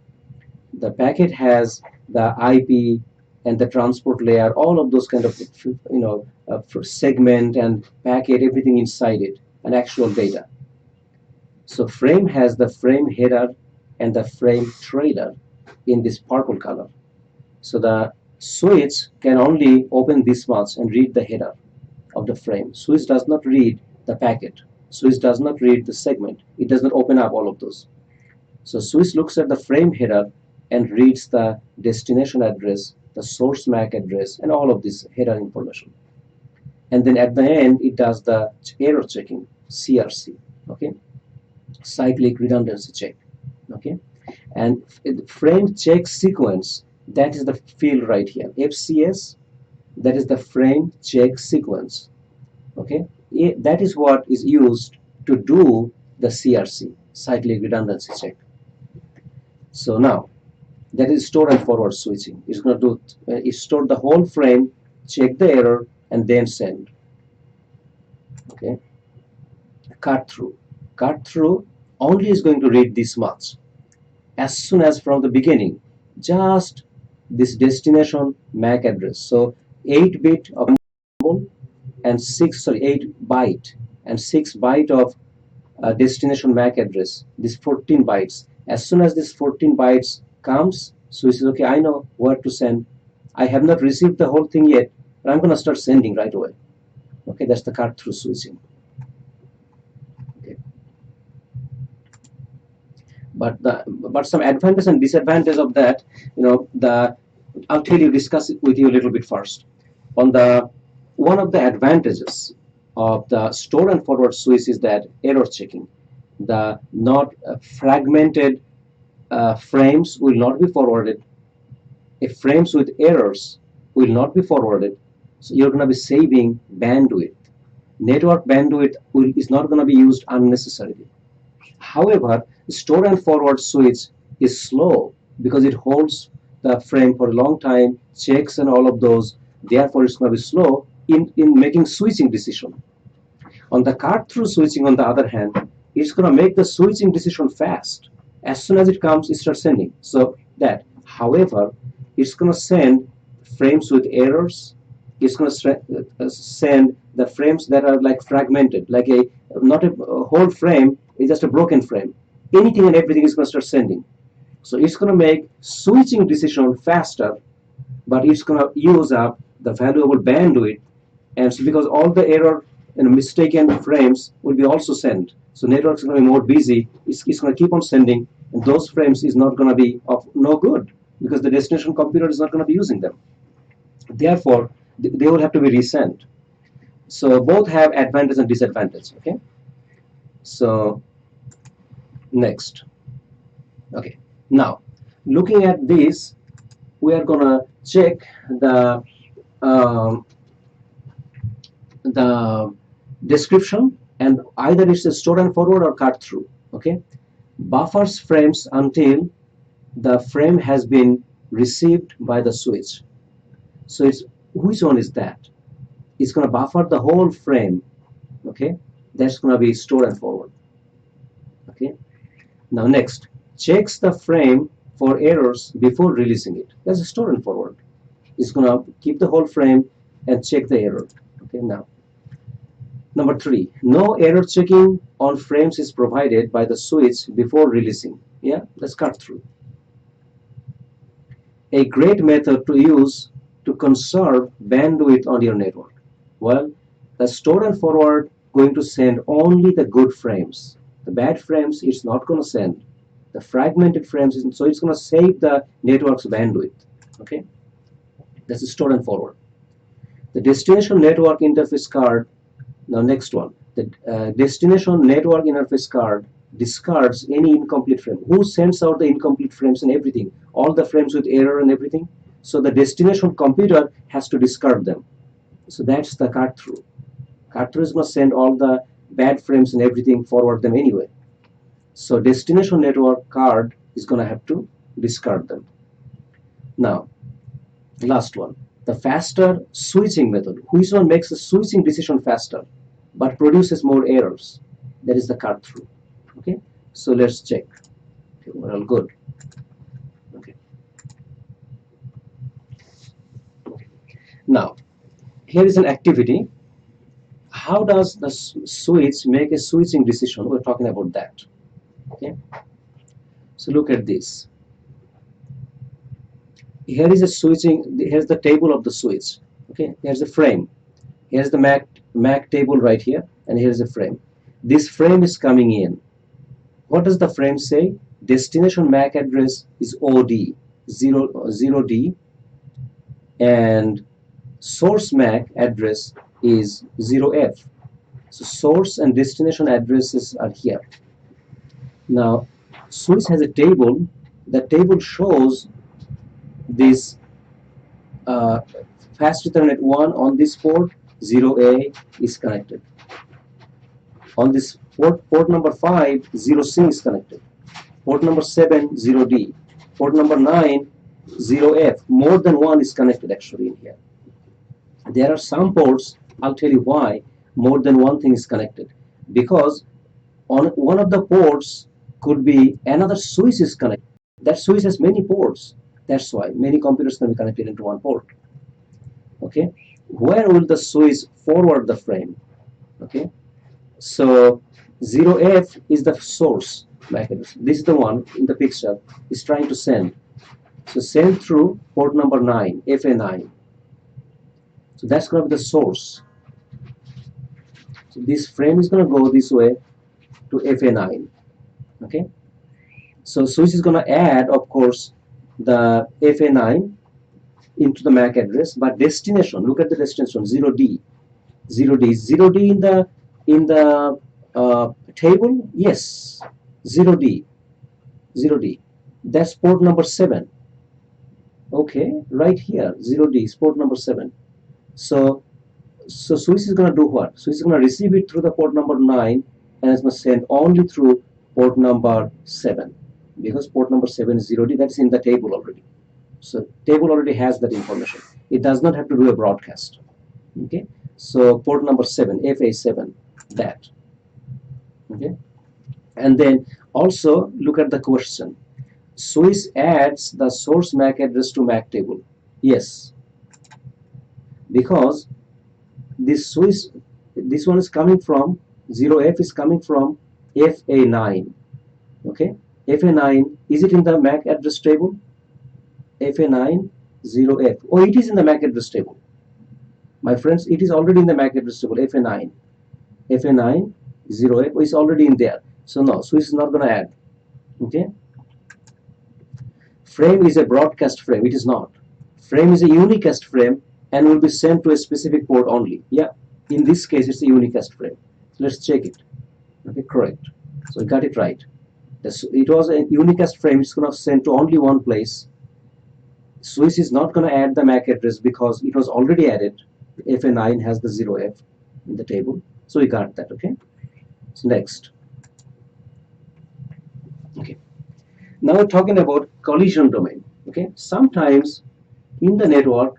the packet has the IP and the transport layer, all of those kind of segment and packet, everything inside it, and actual data. So frame has the frame header and the frame trailer in this purple color. So the switch can only open this much and read the header of the frame. Switch does not read the packet. Switch does not read the segment. It does not open up all of those. So switch looks at the frame header and reads the destination address, the source MAC address, and all of this header information. And then at the end, it does the error checking, CRC, okay? Cyclic redundancy check. Okay, and frame check sequence, that is the field right here, FCS, that is the frame check sequence. Okay, that is what is used to do the CRC, cyclic redundancy check. So now that is store and forward switching. It's going to do store the whole frame, check the error, and then send. Okay, cut through only is going to read this much. As soon as from the beginning, just this destination MAC address. So 8-bit of and 8 byte and 6 byte of destination MAC address, this 14 bytes. As soon as this 14 bytes comes, so it says, okay, I know where to send. I have not received the whole thing yet, but I'm going to start sending right away. Okay, that's the cut through switching. Okay. But some advantage and disadvantage of that, I'll discuss it with you a little bit first. One of the advantages of the store and forward switch is that error checking. The not fragmented frames will not be forwarded. If frames with errors will not be forwarded, so you're going to be saving bandwidth. Network bandwidth is not going to be used unnecessarily. However, store and forward switch is slow because it holds the frame for a long time, checks and all of those. Therefore, it's going to be slow in making switching decision. On the cut-through switching, on the other hand, it's going to make the switching decision fast. As soon as it comes, it starts sending. So that, however, it's going to send frames with errors. It's going to send the frames that are like fragmented, like not a whole frame, it's just a broken frame. Anything and everything is going to start sending. So it's going to make switching decision faster, but it's going to use up the valuable bandwidth. And so because all the error and mistaken frames will be also sent. So network is going to be more busy. It's going to keep on sending, and those frames is not going to be of no good because the destination computer is not going to be using them. Therefore, they will have to be resent. So both have advantage and disadvantage. Okay. So next. Okay. Now, looking at this, we are going to check the description, and either it's a store and forward or cut through. Okay, buffers frames until the frame has been received by the switch. So it's which one is that? It's going to buffer the whole frame. Okay, that's going to be store and forward. Okay, now next, checks the frame for errors before releasing it. That's a store and forward. It's going to keep the whole frame and check the error. Okay, now number 3, no error checking on frames is provided by the switch before releasing. Yeah, let's cut through. A great method to use to conserve bandwidth on your network. Well, the store and forward going to send only the good frames. The bad frames it's not going to send. The fragmented frames, so it's going to save the network's bandwidth. Okay, that's the store and forward. The destination network interface card. Now next one, the destination network interface card discards any incomplete frame. Who sends out the incomplete frames and everything? All the frames with error and everything. So the destination computer has to discard them. So that's the cut through. Cut through is going to send all the bad frames and everything, forward them anyway. So destination network card is going to have to discard them. Now, last one, the faster switching method. Which one makes the switching decision faster but produces more errors? That is the cut through. Okay, so let's check. Okay, we're all good. Okay. Now, here is an activity. How does the switch make a switching decision? We're talking about that. Okay, so look at this. Here is a switching. Here's the table of the switch. Okay, here's a frame. Here's the MAC table right here, and here's a frame. This frame is coming in. What does the frame say? Destination MAC address is OD 0D, and source MAC address is 0F. So source and destination addresses are here. Now, Switch has a table. The table shows this fast Ethernet 1 on this port, 0A is connected. On this port number 5, 0C is connected. Port number 7, 0D. Port number 9, 0F. More than one is connected actually in here. There are some ports, I'll tell you why, more than one thing is connected. Because on one of the ports could be another switch is connected. That switch has many ports. That's why many computers can be connected into one port. Okay, where will the switch forward the frame? Okay, so 0F is the source MAC address. This is the one in the picture is trying to send. So send through port number 9, FA9. So that's going to be the source. So this frame is going to go this way to FA9. Okay, so switch is going to add, of course, the FA9 into the MAC address, but destination, look at the destination, 0D. 0D. 0D in the table? Yes. 0D. 0D. That's port number 7. Okay, right here, 0D is port number 7. So switch is going to do what? Switch is going to receive it through the port number 9 and it's going to send only through port number 7. Because port number 7 is 0D, that's in the table already. So table already has that information. It does not have to do a broadcast. Okay, so port number 7, FA7, that. Okay, and then also look at the question. Switch adds the source MAC address to MAC table. Yes, because this switch, this one is coming from 0F is coming from FA9. Okay, FA9, is it in the MAC address table? FA9 0F. Oh, it is in the MAC address table. My friends, it is already in the MAC address table, FA9. FA9 0F is already in there. So no, switch is not going to add. Okay. Frame is a broadcast frame. It is not. Frame is a unicast frame and will be sent to a specific port only. Yeah, in this case, it's a unicast frame. Let's check it. Okay, correct. So we got it right. It was a unicast frame. It's going to send to only one place. Switch is not going to add the MAC address because it was already added. FA9 has the 0F in the table. So we got that, okay? So next. Okay. Now we're talking about collision domain, okay? Sometimes in the network,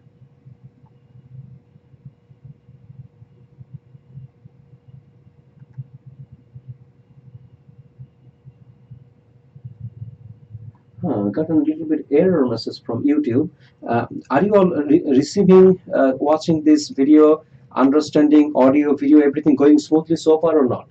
got a little bit error message from YouTube. Are you all receiving, watching this video, understanding audio, video, everything going smoothly so far or not?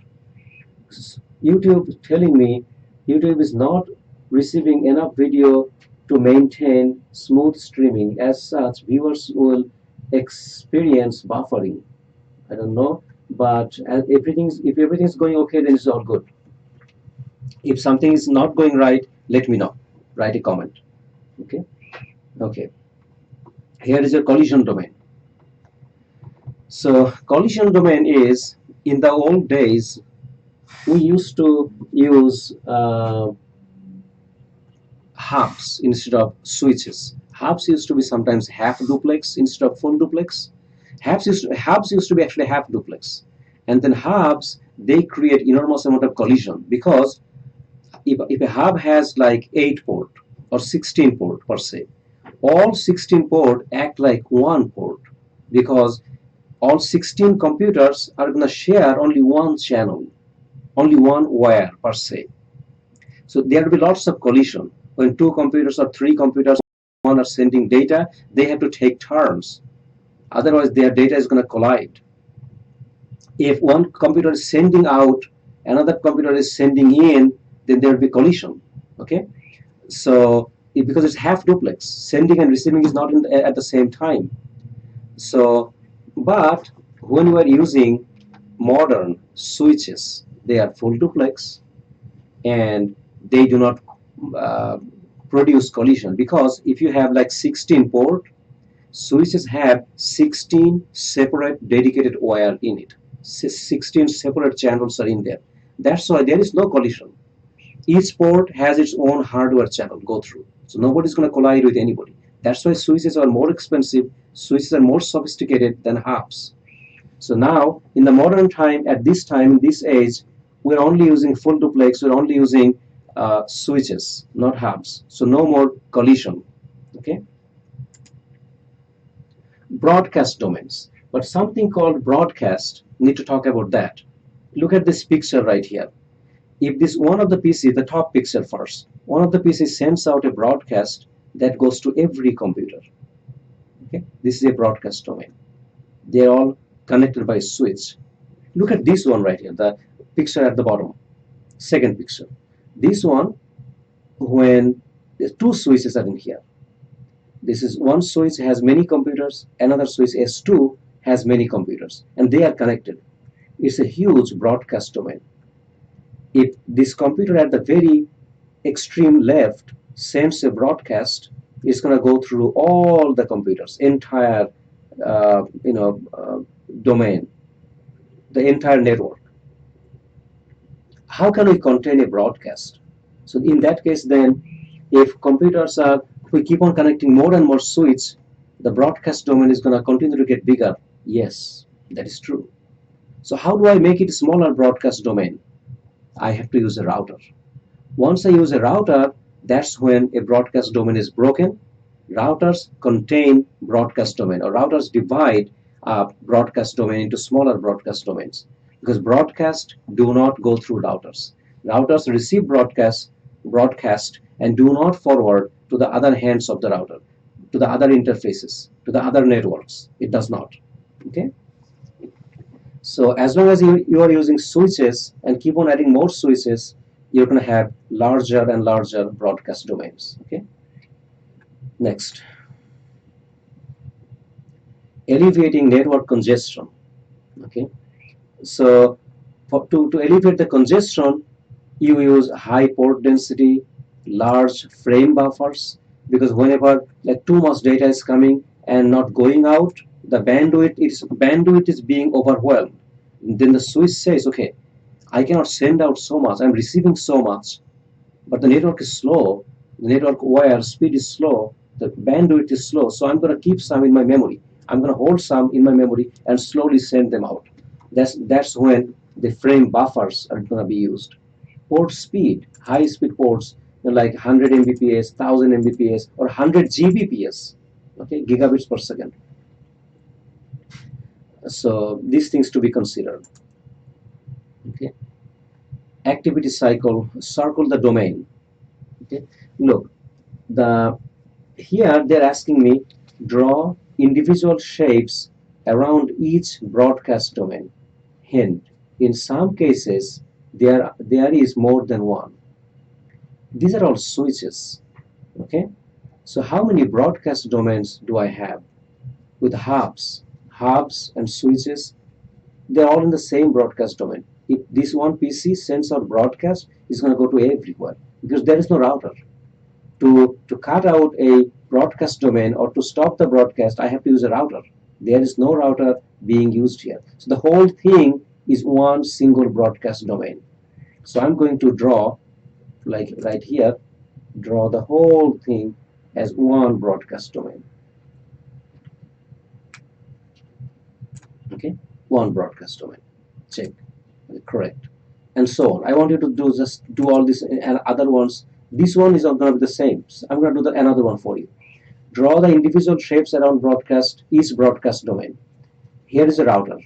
YouTube telling me YouTube is not receiving enough video to maintain smooth streaming. As such, viewers will experience buffering. I don't know, but if everything's going okay, then it's all good. If something is not going right, let me know. Write a comment. Okay. Okay. Here is a collision domain. So collision domain is, in the old days, we used to use hubs instead of switches. Hubs used to be sometimes half duplex instead of full duplex. Hubs used to be actually half duplex. And then hubs, they create enormous amount of collision because if a hub has like 8 port or 16 port per se, all 16 port act like one port because all 16 computers are going to share only one channel, only one wire per se. So there will be lots of collision. When 2 computers or 3 computers, one are sending data, they have to take turns. Otherwise, their data is going to collide. If one computer is sending out, another computer is sending in, then there will be collision. Okay, so because it's half duplex, sending and receiving is not at the same time. So, but when you are using modern switches, they are full duplex and they do not produce collision, because if you have like 16 port, switches have 16 separate dedicated wire in it. 16 separate channels are in there. That's why there is no collision. Each port has its own hardware channel go through. So nobody's going to collide with anybody. That's why switches are more expensive. Switches are more sophisticated than hubs. So now, in the modern time, at this time, in this age, we're only using full duplex. We're only using switches, not hubs. So no more collision. Okay. Broadcast domains. But something called broadcast, need to talk about that. Look at this picture right here. If this one of the PC, the top picture first, one of the PC sends out a broadcast that goes to every computer. Okay, this is a broadcast domain. They're all connected by a switch. Look at this one right here, the picture at the bottom, second picture. This one, when the two switches are in here. This is one switch has many computers, another switch S2 has many computers, and they are connected. It's a huge broadcast domain. If this computer at the very extreme left sends a broadcast, it's going to go through all the computers, entire domain, the entire network. How can we contain a broadcast? So in that case, then, if computers are, we keep on connecting more and more switches, the broadcast domain is going to continue to get bigger. Yes, that is true. So how do I make it a smaller broadcast domain? I have to use a router. Once I use a router, that's when a broadcast domain is broken. Routers contain broadcast domain, or routers divide broadcast domain into smaller broadcast domains, because broadcast do not go through routers. Routers receive broadcast and do not forward to the other hands of the router, to the other interfaces, to the other networks. It does not. Okay. So as long as you are using switches and keep on adding more switches, you're going to have larger and larger broadcast domains. Okay. Next, alleviating network congestion. Okay. So to alleviate the congestion, you use high port density, large frame buffers, because whenever like too much data is coming and not going out, the bandwidth is being overwhelmed. Then the switch says, okay, I cannot send out so much, I'm receiving so much, but the network is slow, the network wire speed is slow, the bandwidth is slow, so I'm going to keep some in my memory. I'm going to hold some in my memory and slowly send them out. That's when the frame buffers are going to be used. Port speed, high speed ports, like 100 Mbps, 1000 Mbps, or 100 Gbps, okay, gigabits per second. So these things to be considered. Okay. Activity cycle, circle the domain. Okay. Look, here they're asking me draw individual shapes around each broadcast domain. Hint: in some cases there is more than one. These are all switches. Okay. So how many broadcast domains do I have? With hubs and switches, they're all in the same broadcast domain. If this one PC sends out broadcast, it's going to go to everywhere because there is no router. To cut out a broadcast domain or to stop the broadcast, I have to use a router. There is no router being used here. So the whole thing is one single broadcast domain. So I'm going to draw, like right here, draw the whole thing as one broadcast domain. Okay, one broadcast domain. Check, correct, and so on. I want you to do all this and other ones. This one is not going to be the same. So I'm going to do another one for you. Draw the individual shapes around each broadcast domain. Here is a router.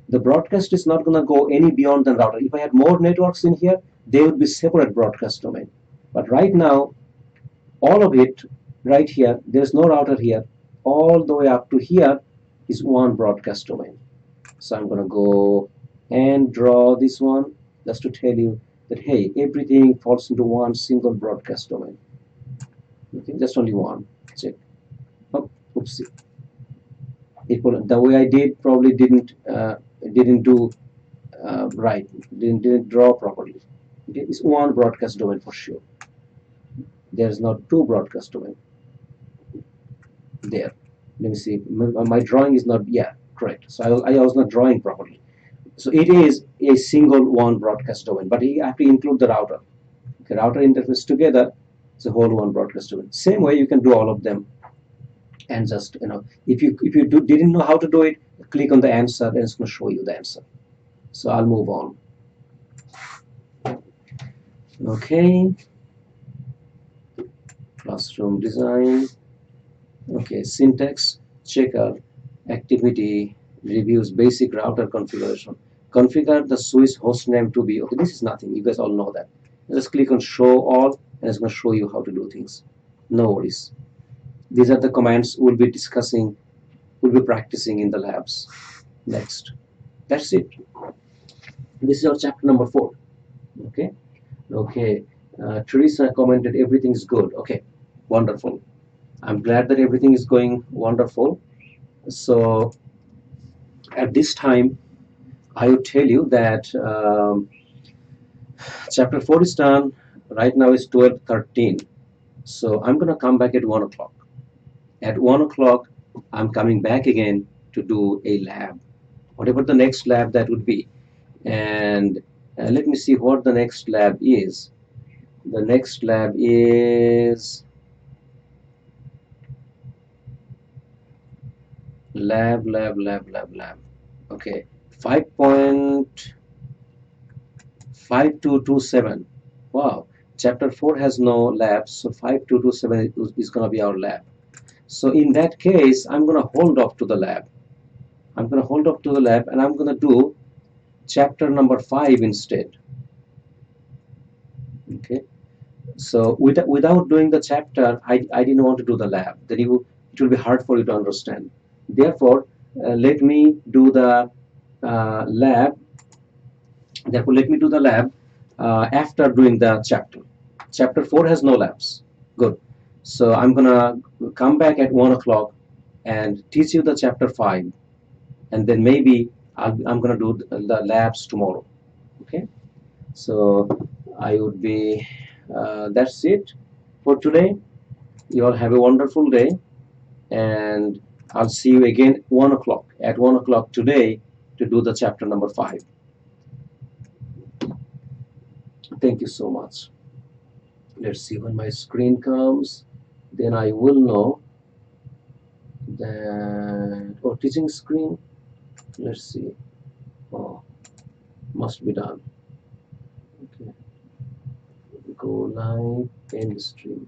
The broadcast is not going to go any beyond the router. If I had more networks in here, they would be separate broadcast domain. But right now, all of it right here, there's no router here. All the way up to here is one broadcast domain. So I'm going to go and draw this one just to tell you that, hey, everything falls into one single broadcast domain. Okay, just only one. Check. Oh, oopsie. The way I did probably didn't do right. Didn't draw properly. Okay, it's one broadcast domain for sure. There's not two broadcast domain. There. Let me see. My drawing is not, yeah, correct. So I was not drawing properly. So it is a single one broadcast domain, but you have to include the router. Okay, router interface together, it's a whole one broadcast event. Same way you can do all of them, and just if you didn't know how to do it, click on the answer, and it's going to show you the answer. So I'll move on. Okay, classroom design. Okay, syntax checker, activity reviews, basic router configuration. Configure the Swiss hostname to be, okay, this is nothing, you guys all know that. Just click on show all, and it's going to show you how to do things. No worries. These are the commands we'll be discussing, we'll be practicing in the labs. Next. That's it. This is our chapter number 4. Okay. Okay. Teresa commented everything's good. Okay. Wonderful. I'm glad that everything is going wonderful. So at this time, I would tell you that chapter 4 is done. Right now is 12:13. So I'm going to come back at 1 o'clock. At 1 o'clock, I'm coming back again to do a lab, whatever the next lab that would be. And let me see what the next lab is. The next lab is lab. Okay, 5.5227. Wow, chapter 4 has no labs, so 5227 is going to be our lab. So in that case, I'm going to hold off to the lab. I'm going to hold off to the lab, and I'm going to do chapter number 5 instead. Okay, so without doing the chapter, I didn't want to do the lab. Then it will be hard for you to understand. Therefore, let me do the lab. Therefore, let me do the lab after doing the chapter. Chapter 4 has no labs. Good. So I'm gonna come back at 1 o'clock and teach you the chapter 5, and then maybe I'm gonna do the labs tomorrow. Okay. So I would be. That's it for today. You all have a wonderful day, and I'll see you again 1 o'clock. At 1 o'clock today to do the chapter number 5. Thank you so much. Let's see when my screen comes. Then I will know that. Oh, teaching screen. Let's see. Oh, must be done. Okay. Go live, end stream.